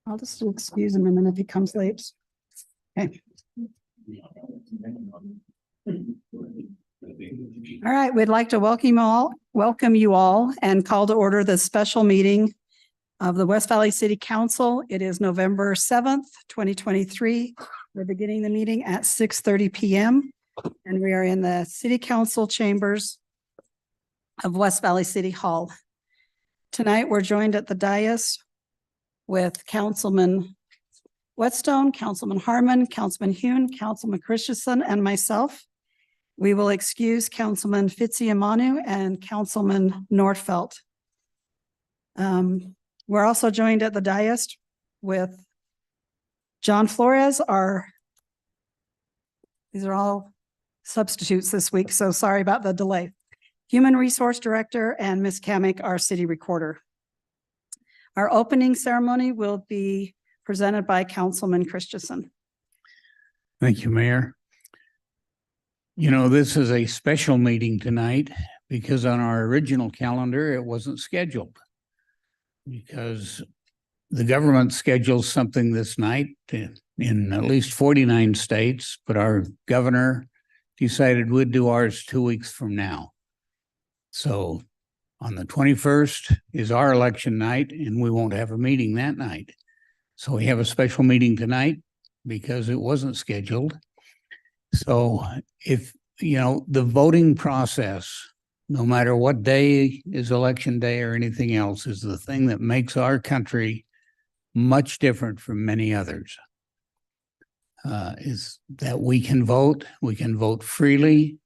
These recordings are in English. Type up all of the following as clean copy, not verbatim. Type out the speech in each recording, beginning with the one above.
I'll just excuse him and then if he comes late. Okay. All right, we'd like to welcome you all and call to order the special meeting of the West Valley City Council. It is November 7th, 2023. We're beginning the meeting at 6:30 p.m. and we are in the City Council chambers of West Valley City Hall. Tonight, we're joined at the dais with Councilman Whetstone, Councilman Harmon, Councilman Hune, Councilman Christensen, and myself. We will excuse Councilman Fitzsimmons and Councilman Nordfeld. We're also joined at the dais with John Flores, these are all substitutes this week, so sorry about the delay. Human Resource Director, and Ms. Kamick, our City Recorder. Our opening ceremony will be presented by Councilman Christensen. Thank you, Mayor. You know, this is a special meeting tonight because on our original calendar, it wasn't scheduled. Because the government schedules something this night in at least 49 states, but our governor decided we'd do ours 2 weeks from now. So on the 21st is our election night and we won't have a meeting that night. So we have a special meeting tonight because it wasn't scheduled. So if, you know, the voting process, no matter what day is election day or anything else, is the thing that makes our country much different from many others. Is that we can vote freely.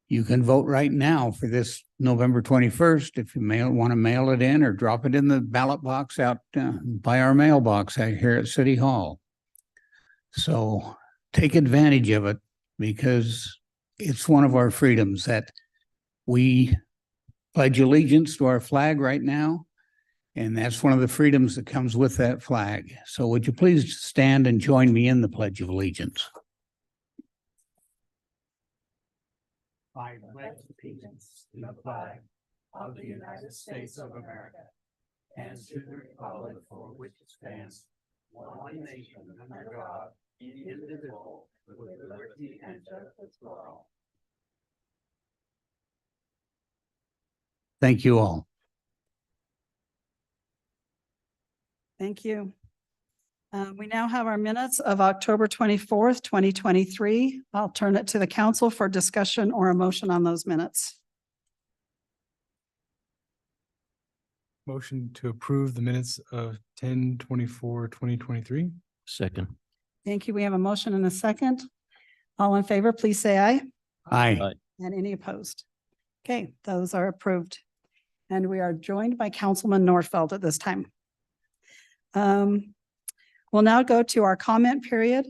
You can vote right now for this November 21st if you want to mail it in or drop it in the ballot box out by our mailbox out here at City Hall. So take advantage of it because it's one of our freedoms that we pledge allegiance to our flag right now. And that's one of the freedoms that comes with that flag. So would you please stand and join me in the Pledge of Allegiance? I pledge allegiance to the flag of the United States of America and to the republic for which it stands, one nation under God, indivisible, with liberty and justice for all. Thank you all. Thank you. We now have our minutes of October 24th, 2023. I'll turn it to the council for discussion or a motion on those minutes. Motion to approve the minutes of 10/24/2023. Second. Thank you. We have a motion and a second. All in favor, please say aye. Aye. And any opposed? Okay, those are approved. And we are joined by Councilman Nordfeld at this time. We'll now go to our comment period.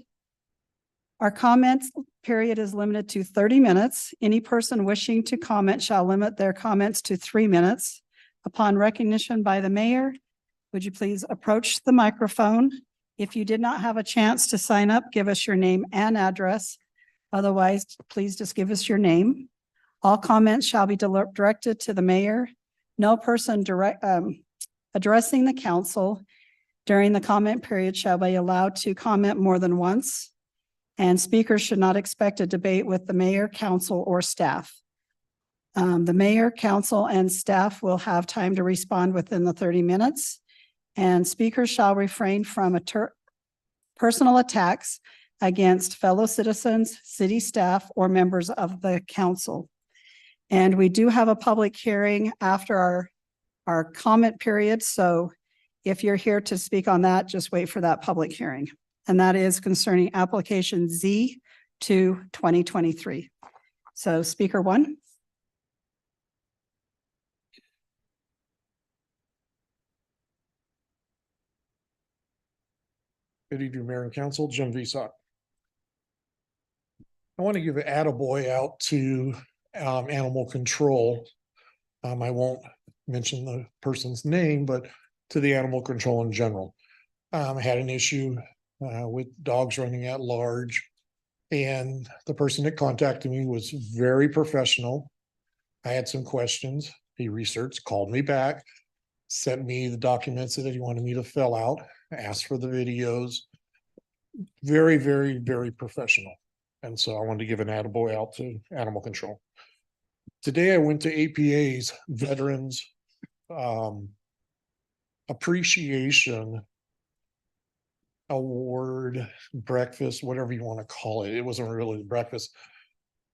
Our comments period is limited to 30 minutes. Any person wishing to comment shall limit their comments to 3 minutes. Upon recognition by the mayor, would you please approach the microphone? If you did not have a chance to sign up, give us your name and address. Otherwise, please just give us your name. All comments shall be directed to the mayor. No person addressing the council during the comment period shall be allowed to comment more than once. And speakers should not expect a debate with the mayor, council, or staff. The mayor, council, and staff will have time to respond within the 30 minutes. And speakers shall refrain from personal attacks against fellow citizens, city staff, or members of the council. And we do have a public hearing after our comment period. So if you're here to speak on that, just wait for that public hearing. And that is concerning application Z2 2023. So speaker one. Good evening, Mayor and Council. Jim Visak. I want to give an attaboy out to animal control. I won't mention the person's name, but to the animal control in general. I had an issue with dogs running at large. And the person that contacted me was very professional. I had some questions. He researched, called me back, sent me the documents that he wanted me to fill out, asked for the videos. Very, very, very professional. And so I wanted to give an attaboy out to animal control. Today I went to APA's Veterans Appreciation Award breakfast, whatever you want to call it. It wasn't really breakfast.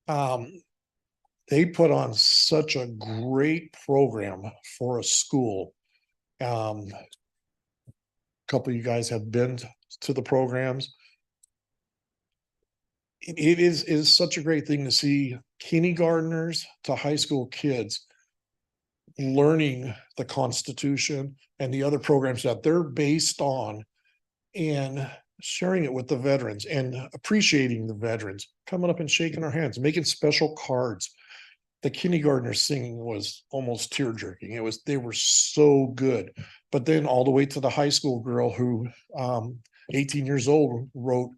They put on such a great program for a school. A couple of you guys have been to the programs. It is such a great thing to see kindergartners to high school kids learning the Constitution and the other programs that they're based on, and sharing it with the veterans and appreciating the veterans, coming up and shaking our hands, making special cards. The kindergartner singing was almost tear jerking. They were so good. But then all the way to the high school girl who 18 years old wrote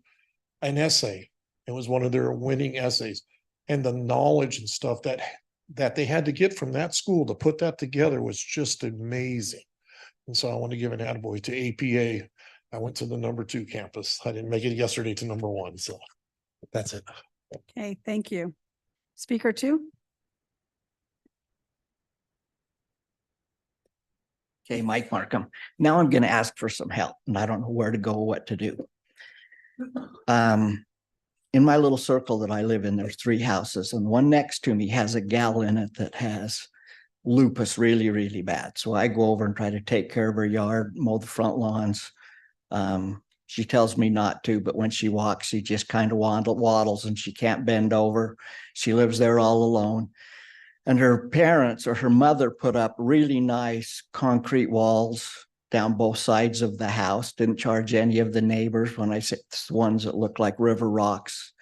an essay. It was one of their winning essays, and the knowledge and stuff that they had to get from that school to put that together was just amazing. And so I want to give an attaboy to APA. I went to the #2 campus. I didn't make it yesterday to #1. So that's it. Okay, thank you. Speaker 2? Okay, Mike Markham. Now I'm going to ask for some help, and I don't know where to go, what to do. In my little circle that I live in, there's 3 houses, and one next to me has a gal in it that has lupus really, really bad. So I go over and try to take care of her yard, mow the front lawns. She tells me not to, but when she walks, she just kind of waddles and she can't bend over. She lives there all alone. And her parents or her mother put up really nice concrete walls down both sides of the house, didn't charge any of the neighbors. When I say it's the ones that look like river rocks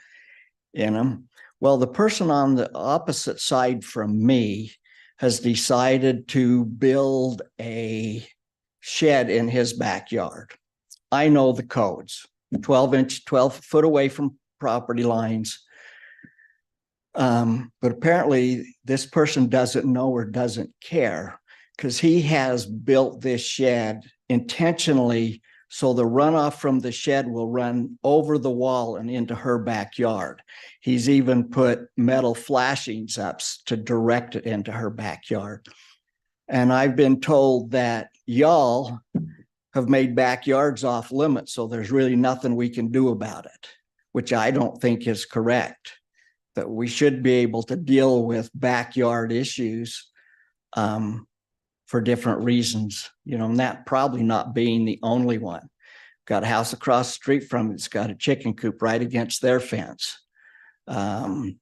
in them. Well, the person on the opposite side from me has decided to build a shed in his backyard. I know the codes, 12 foot away from property lines. But apparently this person doesn't know or doesn't care, because he has built this shed intentionally so the runoff from the shed will run over the wall and into her backyard. He's even put metal flashings up to direct it into her backyard. And I've been told that y'all have made backyards off limits, so there's really nothing we can do about it, which I don't think is correct. That we should be able to deal with backyard issues for different reasons, and that probably not being the only one. Got a house across the street from it's got a chicken coop right against their fence. But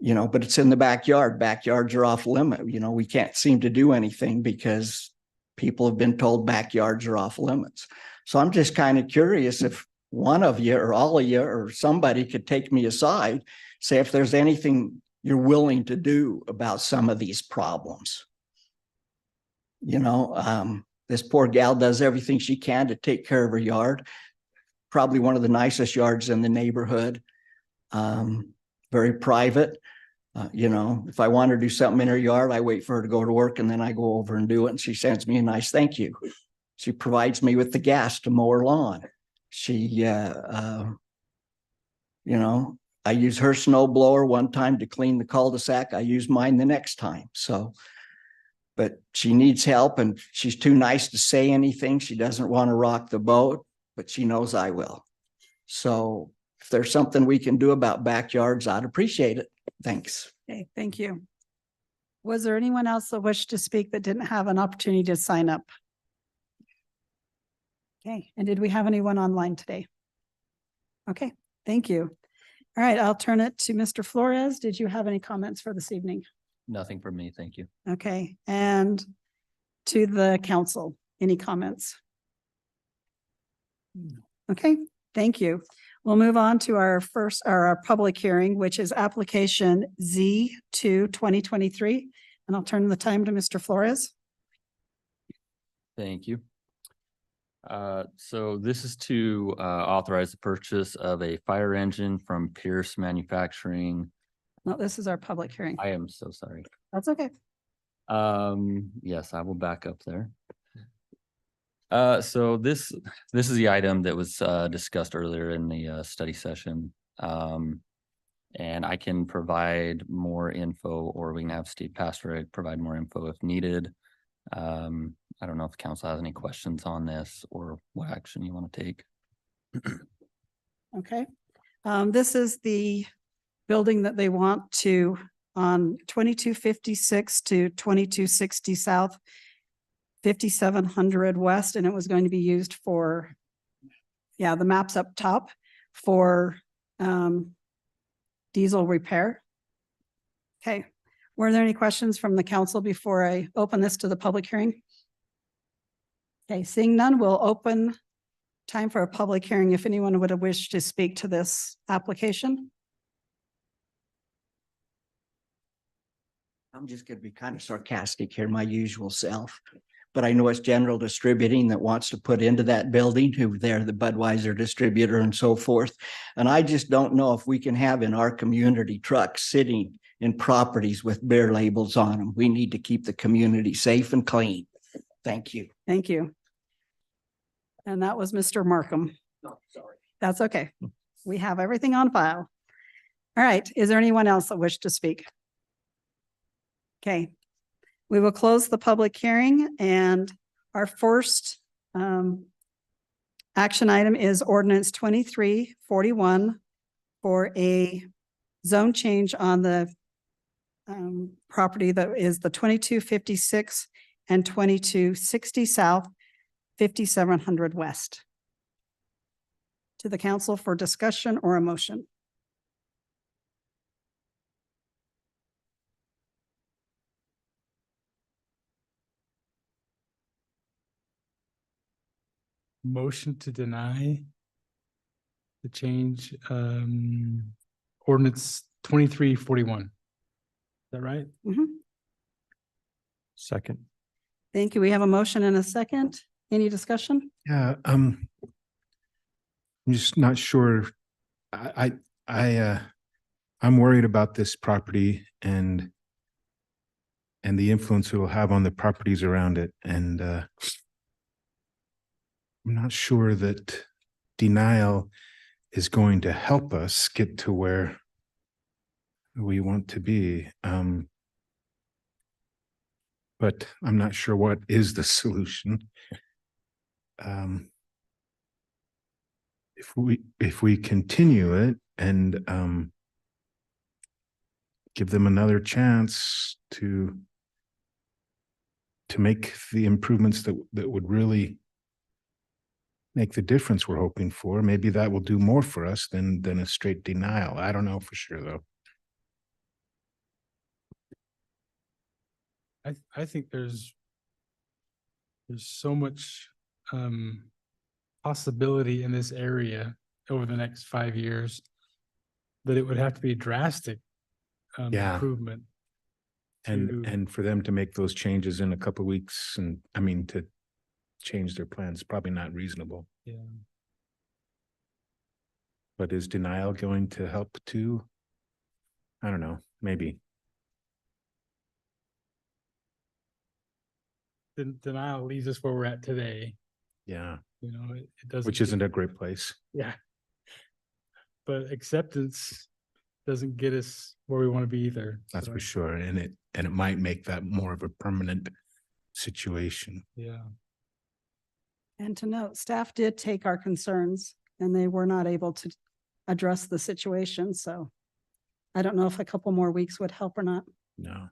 it's in the backyard. Backyards are off limit. We can't seem to do anything because people have been told backyards are off limits. So I'm just kind of curious if one of you or all of you or somebody could take me aside, say if there's anything you're willing to do about some of these problems. This poor gal does everything she can to take care of her yard. Probably one of the nicest yards in the neighborhood. Very private. If I want her to do something in her yard, I wait for her to go to work and then I go over and do it. And she sends me a nice thank you. She provides me with the gas to mow her lawn. She, I use her snow blower one time to clean the cul-de-sac. I use mine the next time. So, but she needs help and she's too nice to say anything. She doesn't want to rock the boat, but she knows I will. So if there's something we can do about backyards, I'd appreciate it. Thanks. Okay, thank you. Was there anyone else that wished to speak that didn't have an opportunity to sign up? Okay, and did we have anyone online today? Okay, thank you. All right, I'll turn it to Mr. Flores. Did you have any comments for this evening? Nothing from me, thank you. Okay, and to the council, any comments? Okay, thank you. We'll move on to our public hearing, which is application Z2 2023. And I'll turn the time to Mr. Flores. Thank you. So this is to authorize the purchase of a fire engine from Pierce Manufacturing. No, this is our public hearing. I am so sorry. That's okay. Yes, I will back up there. So this is the item that was discussed earlier in the study session. And I can provide more info, or we can have Steve Pastrick provide more info if needed. I don't know if council has any questions on this or what action you want to take. Okay. This is the building that they want to on 2256 to 2260 South, 5700 West, and it was going to be used for, yeah, the maps up top for diesel repair. Okay. Were there any questions from the council before I open this to the public hearing? Okay, seeing none, we'll open time for a public hearing if anyone would wish to speak to this application. I'm just gonna be kind of sarcastic here, my usual self. But I know it's General Distributing that wants to put into that building, who they're the Budweiser distributor and so forth. And I just don't know if we can have in our community trucks sitting in properties with beer labels on them. We need to keep the community safe and clean. Thank you. Thank you. And that was Mr. Markham. No, sorry. That's okay. We have everything on file. All right, is there anyone else that wished to speak? Okay, we will close the public hearing, and our first action item is ordinance 2341 for a zone change on the property that is the 2256 and 2260 South, 5700 West. To the council for discussion or a motion. Motion to deny the change, ordinance 2341. Is that right? Mhm. Second. Thank you. We have a motion and a second. Any discussion? Yeah, I'm just not sure. I'm worried about this property and the influence it will have on the properties around it. And I'm not sure that denial is going to help us get to where we want to be. But I'm not sure what is the solution. If we continue it and give them another chance to make the improvements that would really make the difference we're hoping for, maybe that will do more for us than a straight denial. I don't know for sure, though. I think there's so much possibility in this area over the next 5 years that it would have to be drastic Yeah. improvement. And for them to make those changes in a couple of weeks, and I mean to change their plans, probably not reasonable. Yeah. But is denial going to help too? I don't know, maybe. Denial leaves us where we're at today. Yeah, You know, it doesn't. which isn't a great place. Yeah. But acceptance doesn't get us where we want to be either. That's So, for sure. And it might make that more of a permanent situation. Yeah. And to note, staff did take our concerns and they were not able to address the situation. So I don't know if a couple more weeks would help or not. No.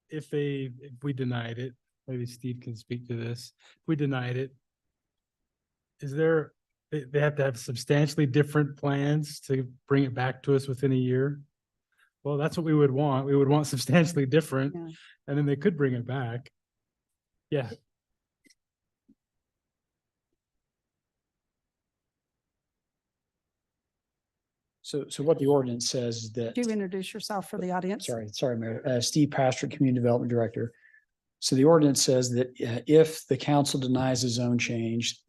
If we denied it, maybe Steve can speak to this. If we denied it, is there, they have to have substantially different plans to bring it back to us within a year? Well, that's what we would want. We would want substantially different, Yeah. and then they could bring it back. Yeah. So what the ordinance says is that. Do you introduce yourself for the audience? Sorry, Mayor. Steve Pastor, Community Development Director. So the ordinance says that if the council denies a zone change,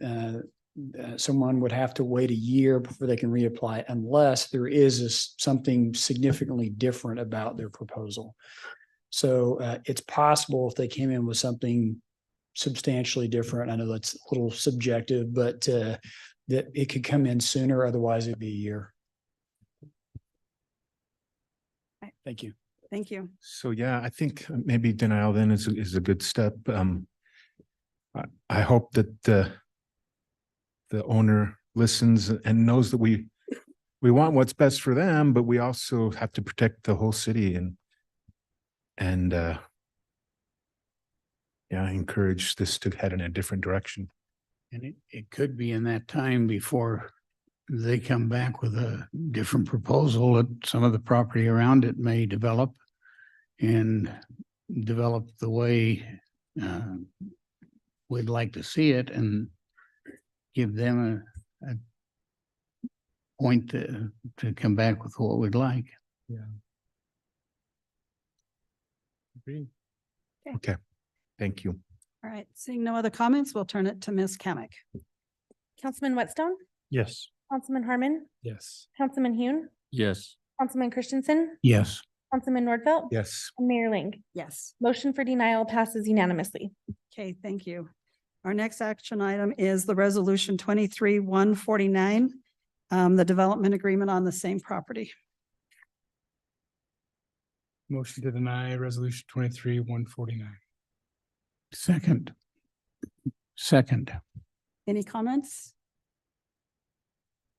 someone would have to wait a year before they can reapply unless there is something significantly different about their proposal. So it's possible if they came in with something substantially different. I know that's a little subjective, but that it could come in sooner, otherwise it'd be a year. Right. Thank you. Thank you. So yeah, I think maybe denial then is a good step. I hope that the owner listens and knows that we want what's best for them, but we also have to protect the whole city and yeah, encourage this to head in a different direction. And it could be in that time before they come back with a different proposal that some of the property around it may develop and develop the way we'd like to see it and give them a point to come back with what we'd like. Agreed. Thank you. All right, seeing no other comments, we'll turn it to Ms. Kamic. Councilman Whitstone, Yes. Councilman Harmon, Yes. Councilman Hune, Yes. Councilman Christensen, Yes. Councilman Nordfelt, Yes. and Mayor Ling. Yes. Motion for denial passes unanimously. Okay, thank you. Our next action item is the resolution 23-149, the development agreement on the same property. Motion to deny resolution 23-149. Second. Second. Any comments?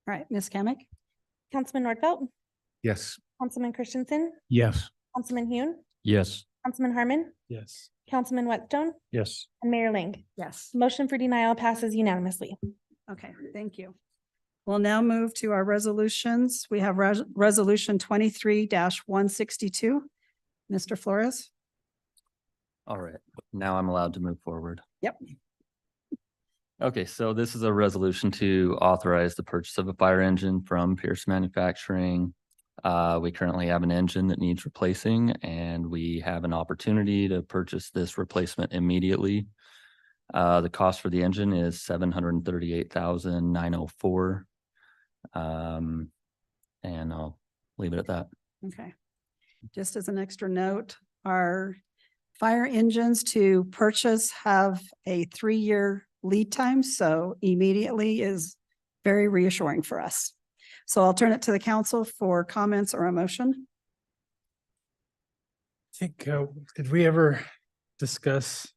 All right, Ms. Kamic? Councilman Nordfelt, Yes. Councilman Christensen, Yes. Councilman Hune, Yes. Councilman Harmon, Yes. Councilman Whitstone, Yes. and Mayor Ling. Yes. Motion for denial passes unanimously. Okay, thank you. We'll now move to our resolutions. We have resolution 23-162. Mr. Flores? All right, now I'm allowed to move forward. Yep. Okay, so this is a resolution to authorize the purchase of a fire engine from Pierce Manufacturing. We currently have an engine that needs replacing, and we have an opportunity to purchase this replacement immediately. The cost for the engine is $738,904. And I'll leave it at that. Okay. Just as an extra note, our fire engines to purchase have a 3-year lead time, so immediately is very reassuring for us. So I'll turn it to the council for comments or a motion. I think, did we ever discuss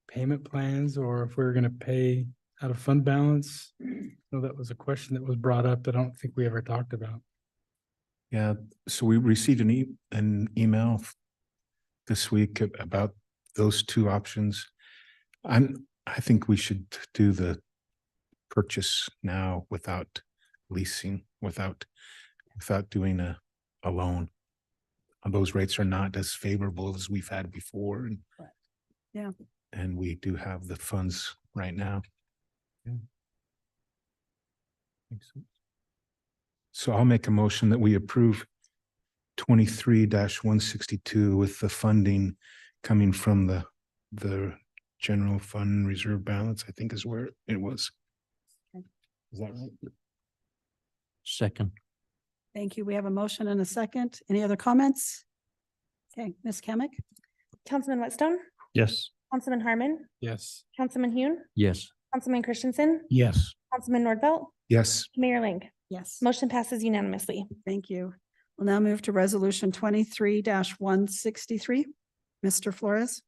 payment plans or if we were gonna pay out of fund balance? No, that was a question that was brought up that I don't think we ever talked about. Yeah, so we received an email this week about those two options. I think we should do the purchase now without leasing, without doing a loan. Those rates are not as favorable as we've had before. And Yeah. And we do have the funds right now. So I'll make a motion that we approve 23-162 with the funding coming from the general fund reserve balance, I think is where it was. Okay. Is that right? Second. Thank you. We have a motion and a second. Any other comments? Okay, Ms. Kamic? Councilman Whitstone, Yes. Councilman Harmon, Yes. Councilman Hune, Yes. Councilman Christensen, Yes. Councilman Nordfelt, Yes. Mayor Ling. Yes. Motion passes unanimously. Thank you. We'll now move to resolution 23-163. Mr. Flores?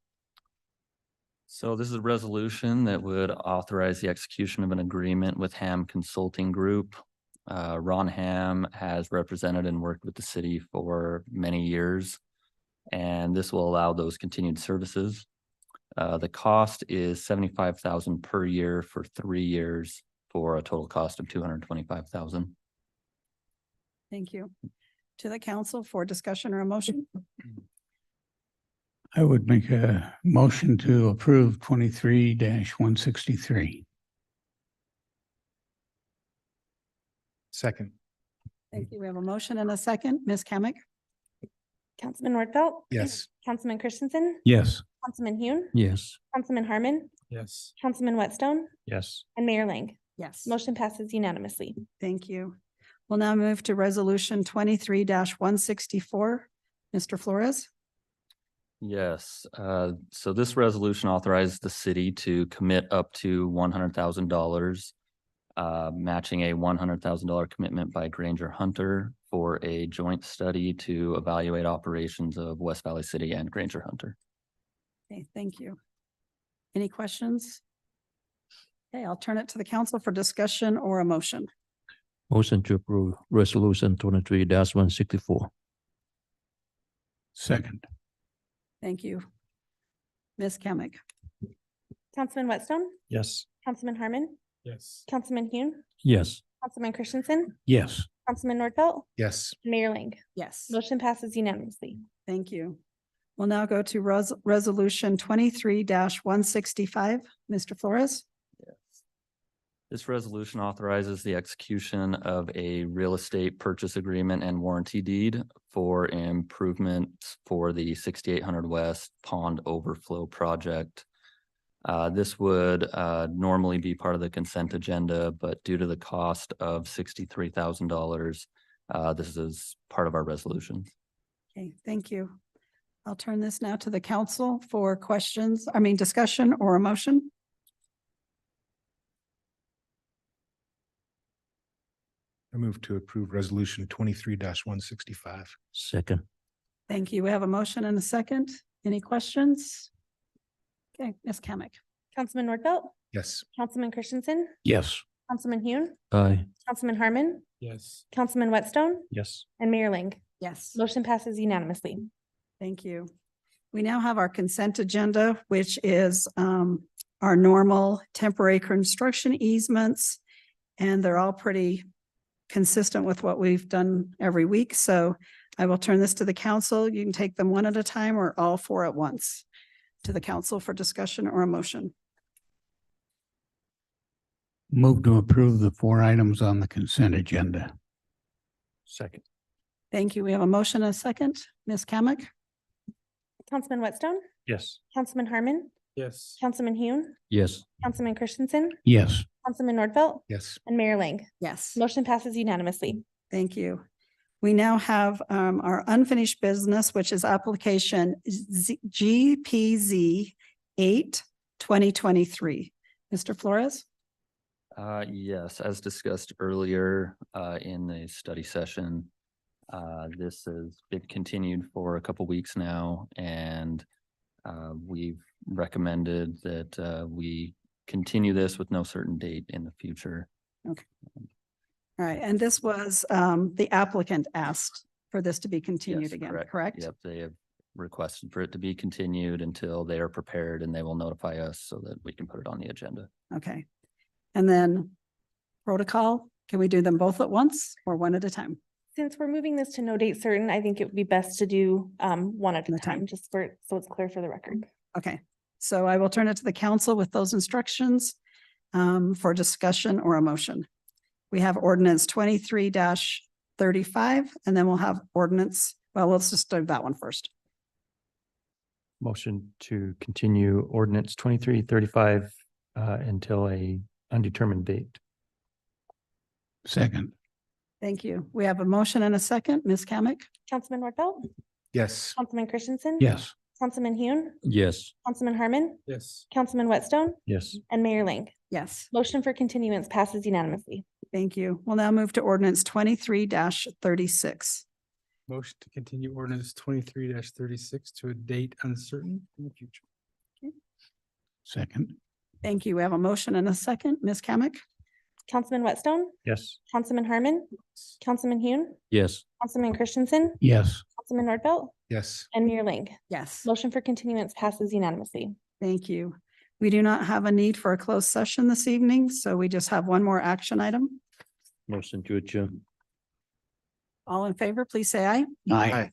So this is a resolution that would authorize the execution of an agreement with Ham Consulting Group. Ron Ham has represented and worked with the city for many years, and this will allow those continued services. The cost is $75,000 per year for 3 years for a total cost of $225,000. Thank you. To the council for discussion or a motion? I would make a motion to approve 23-163. Second. Thank you. We have a motion and a second. Ms. Kamic? Councilman Nordfelt. Yes. Councilman Christensen, Yes. Councilman Hune, Yes. Councilman Harmon, Yes. Councilman Whitstone, Yes. and Mayor Ling. Yes. Motion passes unanimously. Thank you. We'll now move to resolution 23-164. Mr. Flores? Yes, so this resolution authorized the city to commit up to $100,000, matching a $100,000 commitment by Granger Hunter for a joint study to evaluate operations of West Valley City and Granger Hunter. Okay, thank you. Any questions? Okay, I'll turn it to the council for discussion or a motion. Motion to approve resolution 23-164. Second. Thank you. Ms. Kamic? Councilman Whitstone, Yes. Councilman Harmon, Yes. Councilman Hune, Yes. Councilman Christensen, Yes. Councilman Nordfelt, Yes. Mayor Ling. Yes. Motion passes unanimously. Thank you. We'll now go to resolution 23-165. Mr. Flores? This resolution authorizes the execution of a real estate purchase agreement and warranty deed for improvements for the 6800 West Pond Overflow Project. This would normally be part of the consent agenda, but due to the cost of $63,000, this is part of our resolution. Okay, thank you. I'll turn this now to the council for discussion or a motion. I move to approve resolution 23-165. Second. Thank you. We have a motion and a second. Any questions? Okay, Ms. Kamic? Councilman Nordfelt, Yes. Councilman Christensen, Yes. Councilman Hune, Aye. Councilman Harmon, Yes. Councilman Whitstone, Yes. and Mayor Ling. Yes. Motion passes unanimously. Thank you. We now have our consent agenda, which is our normal temporary construction easements. And they're all pretty consistent with what we've done every week. So I will turn this to the council. You can take them one at a time or all four at once to the council for discussion or a motion. Move to approve the 4 items on the consent agenda. Second. Thank you. We have a motion and a second. Ms. Kamic? Councilman Whitstone, Yes. Councilman Harmon, Yes. Councilman Hune, Yes. Councilman Christensen, Yes. Councilman Nordfelt, Yes. and Mayor Ling. Yes. Motion passes unanimously. Thank you. We now have our unfinished business, which is application GPZ 8/2023. Mr. Flores? Yes, as discussed earlier in the study session, this has been continued for a couple weeks now, and we've recommended that we continue this with no certain date in the future. All right, and this was the applicant asked for this to be continued Yes, again, correct? Yep, they have requested for it to be continued until they are prepared, and they will notify us so that we can put it on the agenda. Okay. And then protocol, can we do them both at once or one at a time? Since we're moving this to no date certain, I think it would be best to do one at a At a time. time, just so it's clear for the record. Okay, so I will turn it to the council with those instructions for discussion or a motion. We have ordinance 23-35, and then we'll have ordinance, well, let's just do that one first. Motion to continue ordinance 2335 until a undetermined date. Second. Thank you. We have a motion and a second. Ms. Kamic? Councilman Nordfelt, Yes. Councilman Christensen. Yes. Councilman Hune, Yes. Councilman Harmon, Yes. Councilman Whitstone, Yes. and Mayor Ling. Yes, Motion for continuance passes unanimously. thank you. We'll now move to ordinance 23-36. Motion to continue ordinance 23-36 to a date uncertain in the future. Second. Thank you. We have a motion and a second. Ms. Kamic? Councilman Whitstone, Yes. Councilman Harmon, Councilman Hune, Yes. Councilman Christensen, Yes. Councilman Nordfelt, Yes. and Mayor Ling. Yes, Motion for continuance passes unanimously. thank you. We do not have a need for a closed session this evening, so we just have one more action item. Motion to adjourn. All in favor, please say aye. Aye.